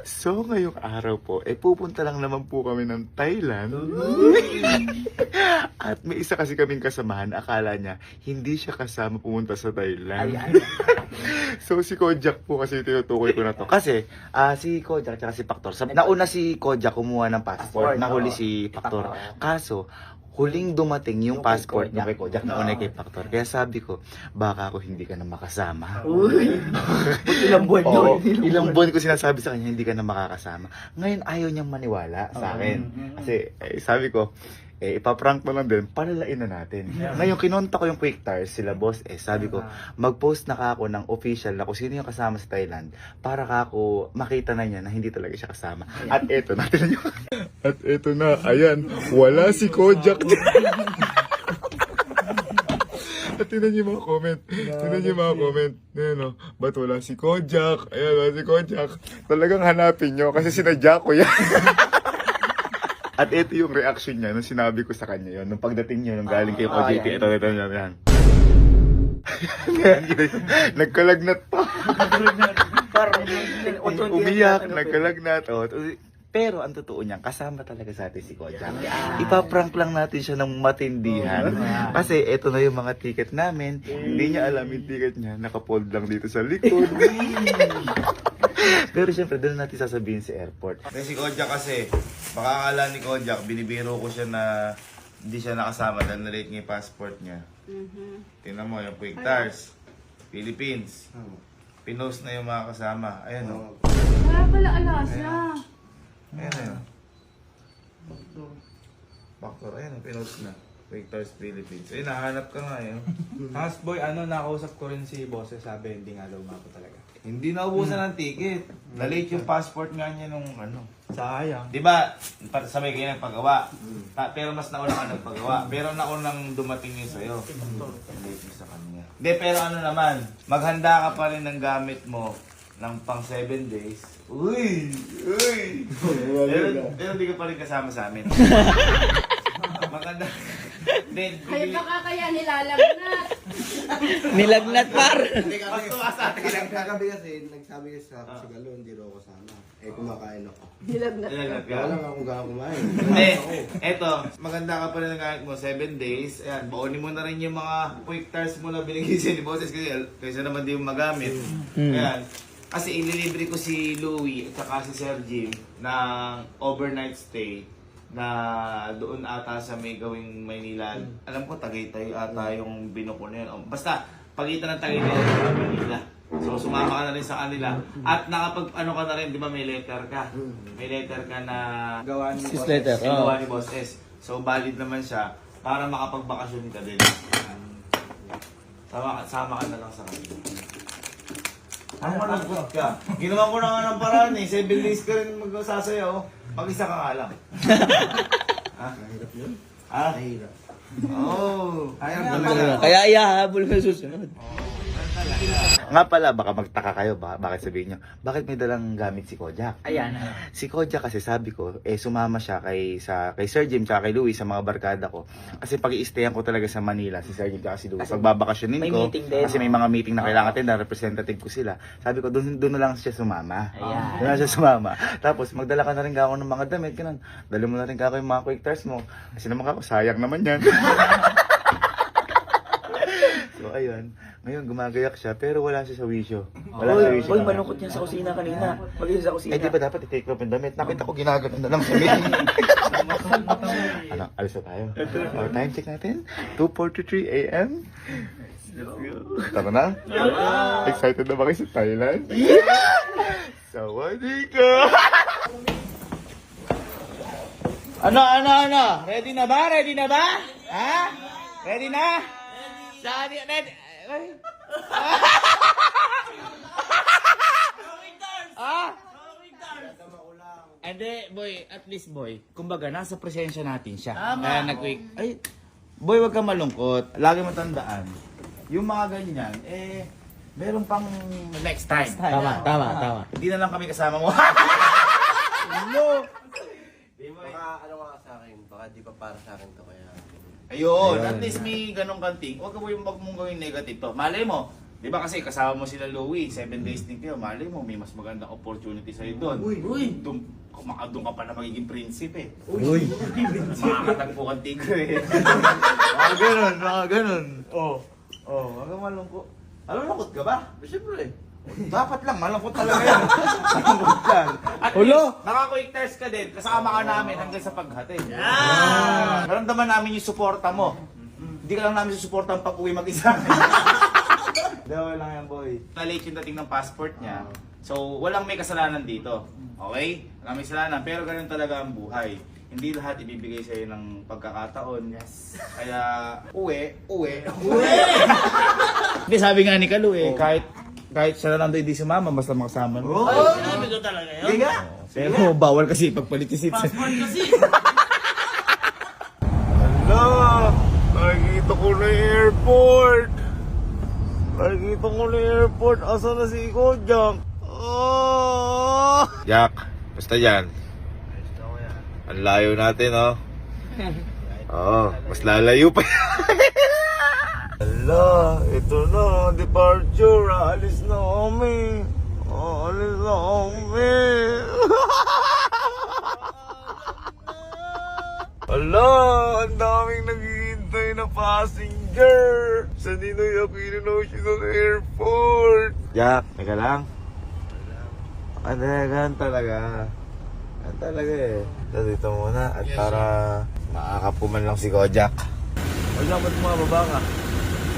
So, ngayong araw po, pupunta lang naman po kami ng Thailand. At may isa kasi kaming kasamahan, akala niya, hindi siya kasama pumunta sa Thailand. So, si Kojak po kasi tinutukoy ko na to. Kasi, si Kojak at si Paktor, nauna si Kojak kumuha ng passport, nahuli si Paktor. Kaso, huling dumating yung passport niya kay Kojak, nauna kay Paktor. Kaya sabi ko, baka ako hindi ka na makasama. Uy! Ilang buwan yun? Oo, ilang buwan ko sinasabi sa kanya, hindi ka na makakasama. Ngayon, ayaw niyang maniwala sa akin. Kasi, sabi ko, ipaprank mo lang din, palalain na natin. Ngayon, kinonta ko yung Quick Tires, sila boss, sabi ko, mag-post na ka ako ng official na kung sino yung kasama sa Thailand, para ka ako makita na niya na hindi talaga siya kasama. At eto, natin niyo. At eto na, ayan, wala si Kojak. At tinan niyo mga comment. Tinan niyo mga comment. Ayan o, ba't wala si Kojak? Ayan, wala si Kojak. Talagang hanapin niyo kasi sinadya ko yan. At ito yung reaction niya nung sinabi ko sa kanya yun. Nung pagdating niya, nung galing kay OJT, ito, yan. Nagkalagnat pa. Umiyak, nagkalagnat. Pero ang totoo niyan, kasama talaga sa atin si Kojak. Ipaprank lang natin siya ng matindihan. Kasi ito na yung mga ticket namin. Hindi niya alam yung ticket niya. Nakapold lang dito sa likod. Pero syempre, doon natin sasabihin sa airport. Si Kojak kasi, baka akala ni Kojak, binibiro ko siya na hindi siya nakasama dahil na-late niya yung passport niya. Tingnan mo, yung Quick Tires, Philippines. Pinost na yung mga kasama. Ayan o. Wala pala alasa. Ayan o. Factor, ayan o, pinost na. Quick Tires, Philippines. Ayun, nahanap ka nga yun. Houseboy, nakausap ko rin si boss, sabi hindi nga daw mako talaga. Hindi naubusan ng ticket. Na-late yung passport nga niya nung ano. Sayang. Di ba, sabay kayo nagpagawa. Pero mas nauna ka nagpagawa. Pero naunang dumating yun sa'yo. Late sa kanya. Hindi, pero ano naman, maghanda ka pa rin ng gamit mo ng pang 7 days. Uy! Uy! Pero di ka pa rin kasama sa amin. Maganda. Ay, baka kaya nilalagnat. Nilagnat par. Hindi Mas tumaas sa atin lang. kagabi kasi, nagsabi kasi sa Sigalo, hindi raw ako sana. Kumakain ako. Nilalagnat. Nilalagnat ka? Wala lang akong gano'n kumain. Hindi, eto, maganda ka pa rin ng gamit mo, 7 days. Ayan, baunin mo na rin yung mga quick tires mo na binigay sa'yo ni Boses kasi kaysa naman di mo magamit. Ayan, kasi ililibre ko si Louie at saka si Sir Jim ng overnight stay na doon ata sa may gawing Maynila. Alam ko, Tagaytay ata yung binuko na yun. Basta, pagitan ng Tagaytay at Manila. So, sumama ka na rin sa kanila. At nakapag, ano ka na rin, di ba may letter ka? May letter ka na Gawa ni Sis boss. letter. gawa ni Boss S. So, valid naman siya para makapagbakasyon ka din. Sama ka na lang sa kanila. Ang malungkot ka. Ginawa ko na nga ng paraan eh. 7 days ka rin magsasayaw. Mag-isa ka nga lang. Ha? Mahirap yun. Ha? Mahirap. Oo. Ayaw Kaya ihahabol ka susunod. Nga pala, baka magtaka kayo, bakit sabihin nyo, bakit may dalang gamit si Kojak? Ayan. Si Kojak kasi sabi ko, sumama siya kay Sir Jim tsaka kay Louie sa mga barkada ko. Kasi pag i-stayan ko talaga sa Manila, si Sir Jim tsaka si Louie, Kasi pagbabakasyonin may ko, meeting din. kasi may mga meeting na kailangan natin, na representative ko sila. Sabi ko, doon na lang siya sumama. Ayan. Doon na siya sumama. Tapos, magdala ka na rin ako ng mga damit, ganun. Dali mo na rin ako yung mga quick tires mo. Kasi naman ako, sayang naman yan. So, ayun. Ngayon, gumagayak siya, pero wala siya sa wisyo. Wala sa wisyo. Boy, malungkot yan sa kusina kanina. Mag-isa sa kusina. Di ba dapat i-take off yung damit? Nakita ko ginagano na lang sa meeting. Ano, alis na tayo. Time check natin. 2:43 a.m. Tara na? Excited na ba kayo sa Thailand? Sawadika! Ano? Ready na ba? Ha? Ready na? Ready? Hindi, boy, at least boy, kumbaga nasa presensya natin siya. Kaya nag-quick. Ay, boy, wag kang malungkot. Lagi mo tandaan, yung mga ganyan, meron pang next time. Tama. Hindi na lang kami kasama mo. Baka ano nga sa akin, baka di pa para sa akin to kaya. Ayun, at least may ganong kanting. Huwag mong gawing negative to. Malay mo, Di ba kasi kasama mo sila Louie, 7 days din kayo, mali mo, may mas magandang opportunity sa'yo doon. Uy! Doon ka pa na magiging prinsipe. Uy! Makakatagpo kang tigre. Mga ganun. Wag kang malungkot. Malungkot ka ba? Siyempre. Dapat lang, malungkot talaga yan. Malungkot yan. At least, naka-quick test ka din, kasama ka namin hanggang sa paghatid. Naramdaman namin yung suporta mo. Hindi ka lang namin susuporta ang pag-uwi mag-isa. Dawal lang yan, boy. Na-late yung dating ng passport niya. So, walang may kasalanan dito. Okay? Walang may kasalanan, pero ganun talaga ang buhay. Hindi lahat ibibigay sa'yo ng pagkakataon. Yes. Kaya, uwi. Hindi, sabi nga ni Kalu kahit siya na lang daw hindi sumama, basta makasama mo. Sinabi ko talaga yun. Hindi nga. Pero bawal kasi pagpalikisit. Passport kasi. Hala! Nakikita ko na yung airport! Nakikita ko na yung airport. Asa na si Kojak? Oh! Jack, basta dyan. Ang layo natin, oh. Oo, mas lalayo pa yan. Hala, ito na, departure. Alis na kami. Alis na kami. Hala, ang daming naghihintay na passenger sa Ninoy Aquino National Airport. Jack, teka lang. Ganun talaga. Ganun talaga eh. So, dito muna at para makakapuman lang si Kojak. Kojak, ba't bumababa ka?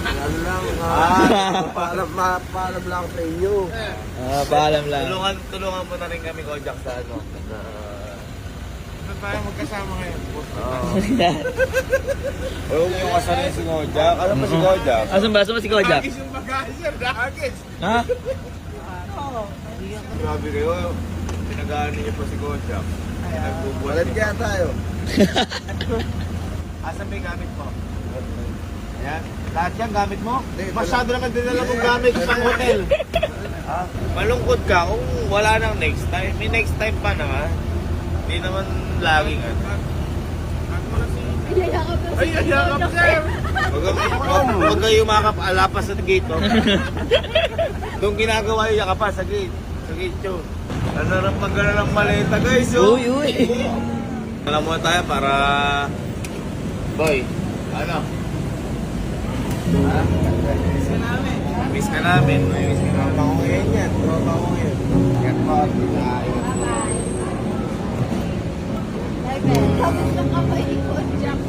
Ano lang, paalam lang sa inyo. Paalam lang. Tulungan mo na rin kami, Kojak, sa ano. Tayo magkasama ngayon. Huwag mo yung kasarin si Kojak. Alam mo si Kojak? Asan ba si Kojak? Agis yung bagay, sir. Agis. Ha? Grabe kayo. Pinag-aanin niyo pa si Kojak. Nagbubuhat Balat kaya tayo. Asan ba yung gamit mo? Ayan. Lahat yan gamit mo? Masyado naman dinala mong gamit sa hotel. Malungkot ka kung wala nang next time. May next time pa naman. Hindi naman laging ano. Inayakap na Ay, ayakap, sir! Huwag kayo makapalapas sa gate. Oh. Doon ginagawa yung yakapa sa gate. Sa gate yun. Nanarampan ka na ng maleta guys. Oh. Uy! Alam mo tayo para... Boy, ano? Miss ka namin. Miss ka namin. Tropa ko ngayon yan. Tropa ko ngayon. Yan pa. Tapos lang ka pa ikot, Jack.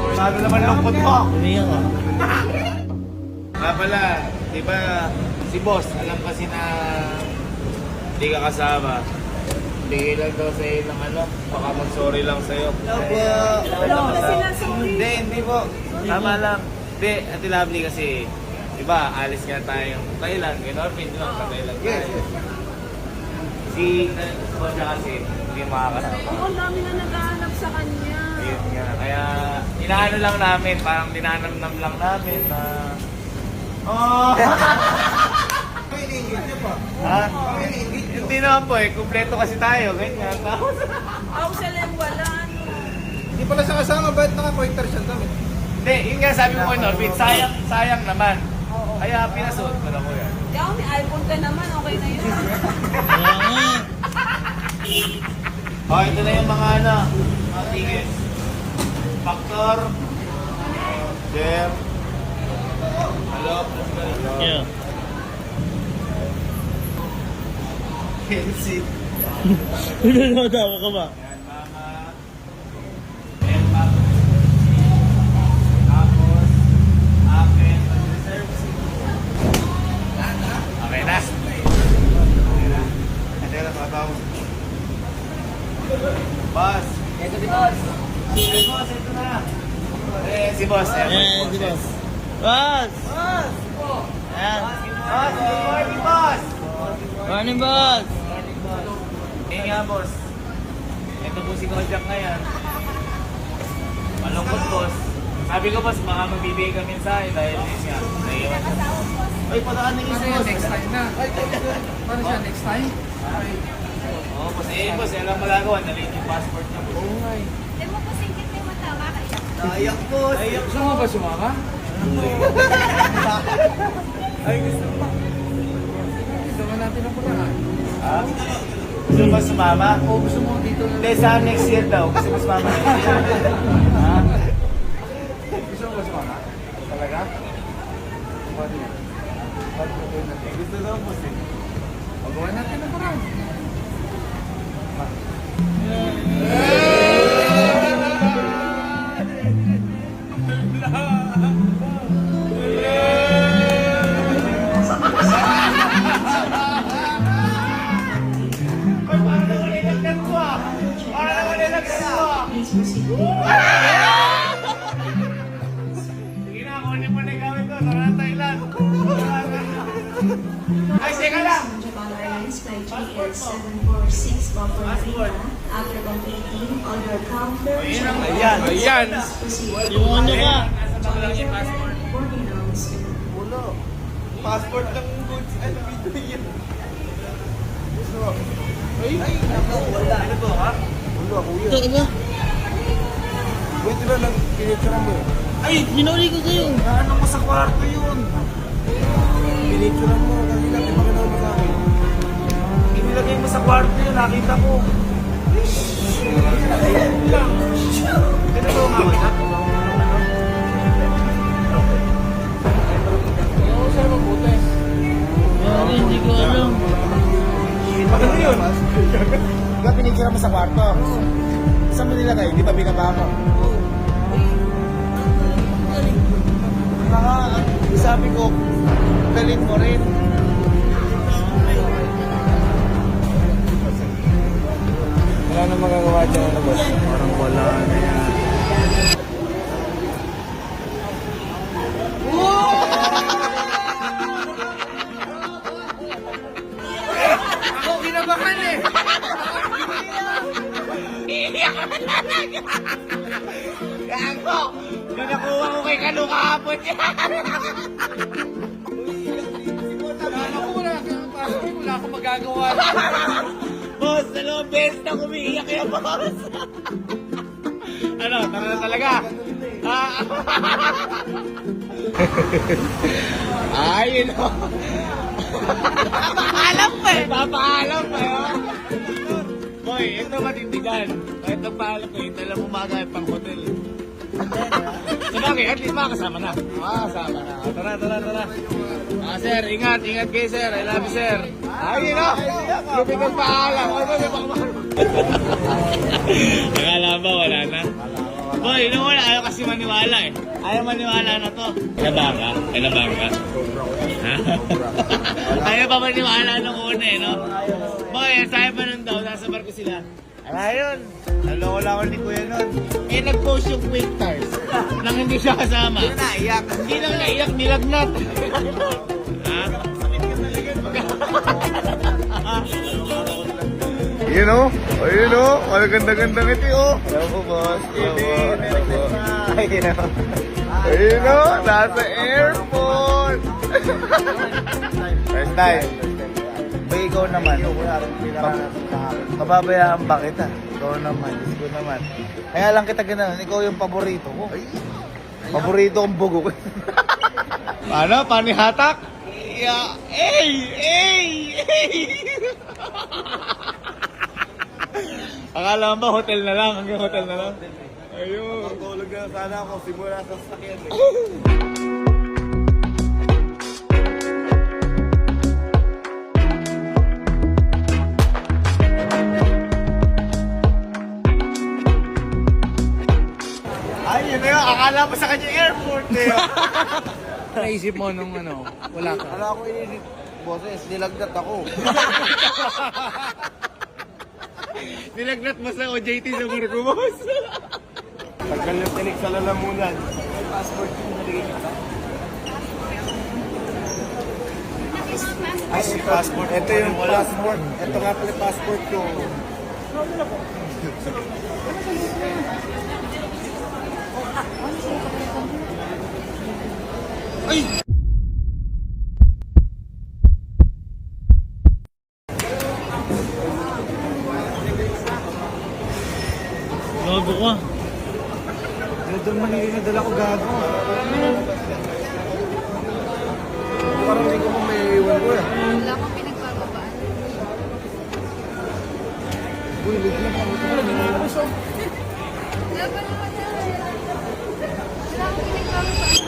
Masyado naman lungkot mo. Umiyak ka. Nga pala, di ba si boss, alam kasi na hindi ka kasama. Bigay lang daw sa'yo ng ano, baka mag-sorry lang sa'yo. Hindi po. Tama lang. Hindi, Ate Lovely kasi, di ba, alis nga tayong Thailand. Kay Norvin, di ba, sa Thailand tayo. Si Kojak kasi, hindi makakasama. Ang dami na naghahanap sa kanya. Ayun nga. Kaya, inaano lang namin, parang dinanamnam lang namin na... Oh! Ha? Hindi naman po eh, kumpleto kasi tayo, ganyan. Tapos, Ako sa wala. Hindi pala sa kasama, ba't naka-pointer siya dami? hindi, yun nga sabi mo kay Norbit, sayang naman. Kaya pinasuot ko na ko yan. Di ako may iPhone ka naman, okay na yun. Oh, ito na yung mga ano, mga tickets. Factor, Jeff, hello, Yeah. Kenzie. Natawa ka ba? Yan, Mama. Emma. Tapos, akin. Okay na. Hindi na matawag. Boss. Ito si Boss. Hey, Boss, ito na. Si Boss. Si Boss. Boss! Ayan. Boss, good morning, Boss. Morning, boss! Hey nga, Boss. Ito po si Kojak ngayon. Malungkot, Boss. Sabi ko, Boss, baka magbibigay kami sa akin dahil yun nga. Naiwan siya. Ay, padaan na yung Boss. Next time na. Paano siya next time? Oo, Boss. Boss, alam magagawa. Nalate yung passport niya, Boss. Di mo po singkit may matawa kaya. Ayak, Boss. Ayak, Gusto mo ba sumama? Ay, gusto mo. Gusto mo natin ang paraan. Ha? Gusto mo sumama? O gusto mo dito na. Hindi, sa next year daw. Gusto mo sumama next year. Ha? Gusto mo sumama? Talaga? Paano yan? Paano gagawin natin? Gusto daw mo siya. Magawa natin ang paraan. Ay, seka lang! Japan Airlines Flight GS746 Buffalo Marina. After completing all your counters, Ayan! Ayan! yung ano ka? boarding announcement. Passport ng goods. Ano dito yun? Buti na lang, pinicture mo. Ay, hinuli ko kayo! Ano mo sa kwarto yun? Pinicture mo, kasi lang, ipakita mo sa akin. Inilagay mo sa kwarto yun, nakita ko. Ito ko nga ba? Hindi ko alam. Maganda yun. Diba pinicture mo sa kwarto? Saan mo nilagay? Di ba binaba mo? Sabi ko, galing mo rin. Wala na magagawa dyan na boss. Parang wala na yan. Ako kinabahan eh! Gago! Yung nakuha ko kay Kalo kahapon yan. Wala akong magagawa. Boss, dalawang beses na umiiyak yung boss. Ano, tara na talaga. Ay, yun o. Papaalam pa eh. Papaalam pa eh. Boy, ito matindigan. Ito paalam ko, ito lang umaga pang hotel. Sabagay, at least makasama na. Makasama na. Tara. Sir, ingat kayo sir. I love you sir. Ay, yun o. Lupit ang paalam. Akala ba wala na? Boy, nung wala, ayaw kasi maniwala eh. Ayaw maniwala na to. Kailan ka? Ha? Ayaw pa maniwala nung una eh, no? Boy, sabi pa nun daw, nasa barko sila. Ayun, naloko lang ako ni Kuya nun. Eh, nag-post yung quick tires nang hindi siya kasama. Hindi na naiyak. Hindi lang naiyak, nilagnat. Ha? Yun o. Ayun o. Ang ganda-ganda ngiti o. Hello po, boss. Ayun o. Nasa airport. First time. Ba, ikaw naman. Mababayaan ba kita? Ikaw naman. Diyos ko naman. Kaya lang kita gano'n. Ikaw yung paborito ko. Paborito kong bugo ko. Paano? Panihatak? Yeah. Ey! Akala mo ba hotel na lang? Hanggang hotel na lang? Ayun. Tulog na sana ako, simula sa sakyan eh. Ay, yun na yun. Akala mo sa kanya airport eh. Naisip mo nung ano, wala ka. Ano ako inisip, boses, nilagnat ako. Nilagnat mo sa OJT sa barko, boss. Tagal yung tinik sa lalamunan. Passport yung naligay kita. Ay, passport. Ito yung passport. Ito nga pala passport ko. Gago ka. Doon manili na dala ko gago. Parang hindi ko mo may iwan ko eh. Wala akong pinagbababaan. Uy, bigla ka. Wala ba naman yan? Wala akong pinagbababaan.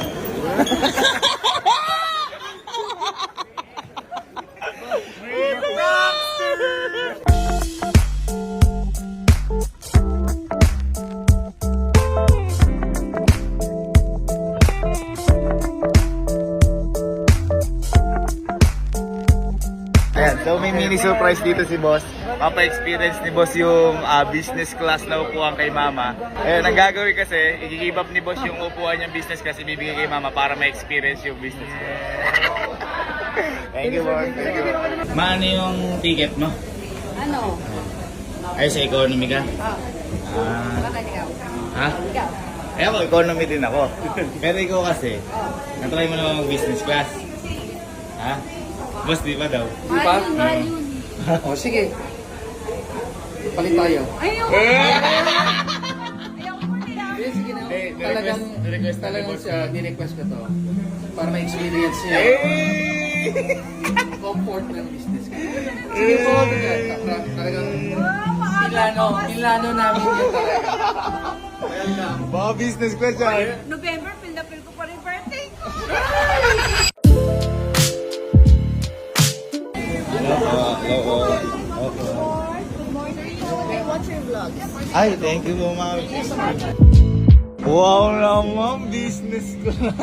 Ayan, so may mini surprise dito si boss. Papa-experience ni boss yung business class na upuan kay mama. Ayan, ang gagawin kasi, i-give up ni boss yung upuan niyang business class, ibibigay kay mama para ma-experience yung business class. Thank you, boss. Thank you. Maano yung ticket mo? Ano? Ay, sa economy ka? Bakit ikaw? Ha? Ikaw? Ay, ako, economy din ako. Pero ikaw kasi, natry mo na mag-business class. Ha? Boss, di ba daw? Mahal yun, mahal yun. O, sige. Palit tayo. Ayaw! Eh! Ayaw ko nila. Sige, sige na. Eh, request na Talagang boss. ni-request ko to. Para ma-experience niya. Comfort ng business ko. Sige po, talagang Milano namin yun talaga. Welcome. Baka business class yan. November, feel na feel ko pa rin birthday ko. I watch your vlogs. Ay, thank you po, ma'am. Wow naman, business ko na.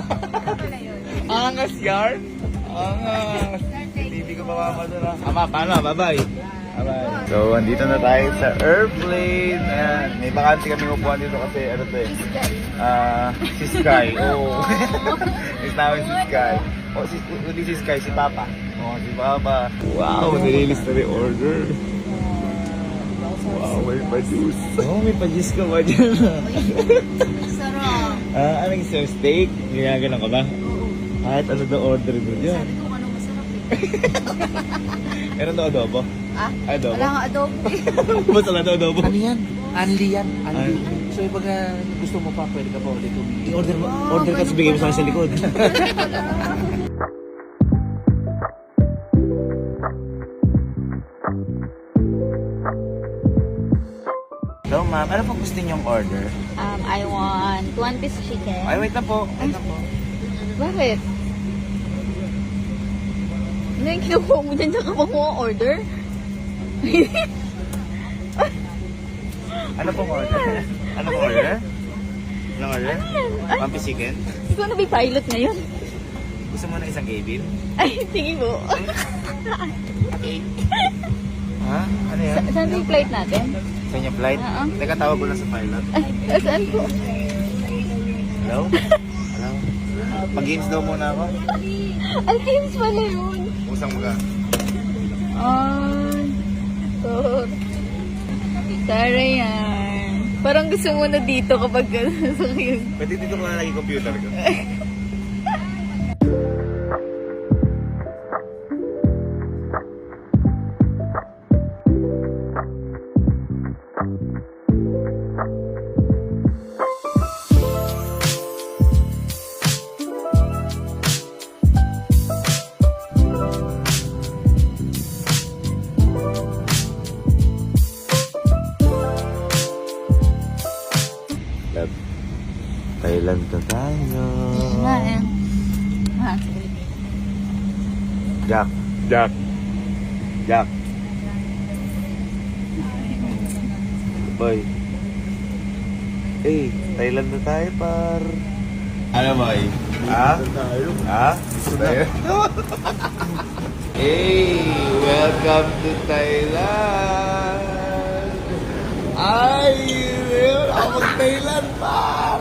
Angas yarn. Angas. Hindi ko pa mamadala. Ama, paano? Bye-bye. Bye-bye. So, andito na tayo sa airplane. Ayan. May bakante kami upuan dito kasi ano to eh. Si Sky. Oo. Miss namin si Sky. Oh, hindi si Sky, si Papa. Oh, si Papa. Wow, nililis na rin order. Wow, may pa-juice. Oh, may pa-juice ka ba dyan? Sarap. Anong isang steak? Ginaganon ka ba? Kahit ano daw order mo dyan? Sabi ko anong masarap eh. Meron daw adobo? Ah? Adobo? Wala nga adobo eh. Basta lang daw adobo? Ano yan? Anli yan. Anli. So, pag gusto mo pa, pwede ka pa ulit I-order mo. Order ka, bigay mo sa akin sa likod. Hello ma'am, ano po gusto niyong order? I want 1-piece chicken. Ay, wait na po. Wait na po. Bakit? Ano yung kinukuha mo dyan sa kapag mo order? Ano pong order? Ano pong order? Anong order? Pampi chicken? Ikaw na ba pilot ngayon? Gusto mo na isang Kevin? Ay, sige po. Ha? Ano yan? Saan yung flight natin? Sa inyo flight? Oo. Teka, tawag ko lang sa pilot. Ay, saan po? Hello? Hello? Pag-games daw muna ako. Ang games pala yun. Usang mga. Oh. Tara yan. Parang gusto mo na dito kapag sa yun. Pwede dito ko na lagi computer ko. Thailand na tayo. Jack. Jack. Jack. Boy. Eh, Thailand na tayo, par. Ano, boy? Ha? Ha? Tayo? Hey, welcome to Thailand. Ay, ako mag-Thailand, par.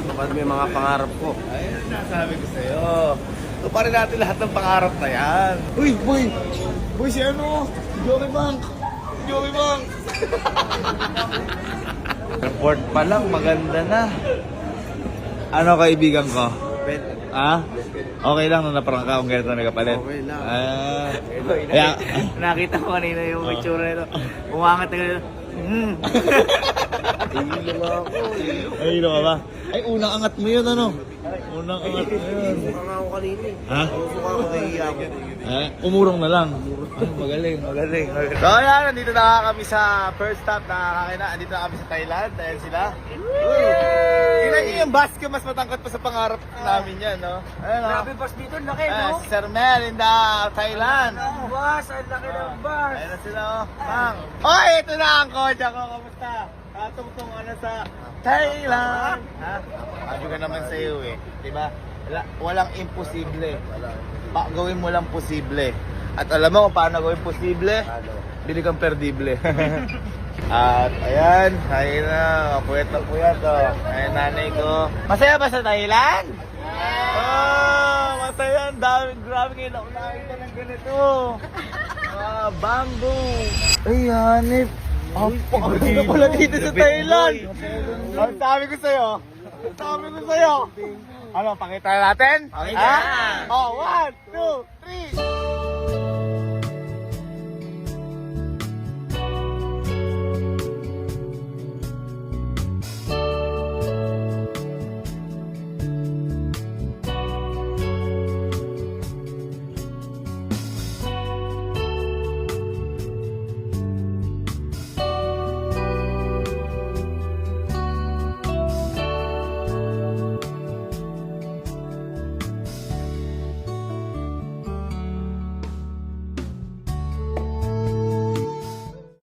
Kapag may mga pangarap ko. Ayun, nasabi ko sa'yo. Tuparin natin lahat ng pangarap na yan. Uy, boy! Boy, si ano? Joey Bank! Joey Bank! Report pa lang, maganda na. Ano kaibigan ko? Ha? Okay lang nung naparang ka kung ganito nagkapalit? Okay lang. Kaya, Nakita ko kanina yung itsura nito. Umangat na ganito. Ay, hilo ka ba? Ay, unang angat mo yun, ano? Unang angat mo yun. Ha? Umurong na lang. Magaling. So, ayan, nandito na kami sa first stop na nandito na kami sa Thailand dahil sila. Tingnan niyo yung bus ko, mas matangkat pa sa pangarap namin yan, no? Ayan, no? Grabe bus dito, laki, no? Si Sir Mel in the Thailand. Bus, ang laki ng bus. Ayan na sila, oh. Pang. Oh, ito na ang kotse ko. Kamusta? Tatungtong ano sa Thailand. Ha? Sabi ko naman sa iyo eh. Diba? Walang imposible. Gawin mo lang posible. At alam mo kung paano gawin posible? Bili kang perdible. At ayan, ayun na. Puyat na puyat, oh. Ayan, nanay ko. Masaya ba sa Thailand? Oh, masaya. Grabe ngayon ako nakita ng ganito. Bamboo. Ay, hanip. Napakaganda pala dito sa Thailand. Ang sabi ko sa'yo. Ano, pakita natin? Pakita. Oh, 1, 2,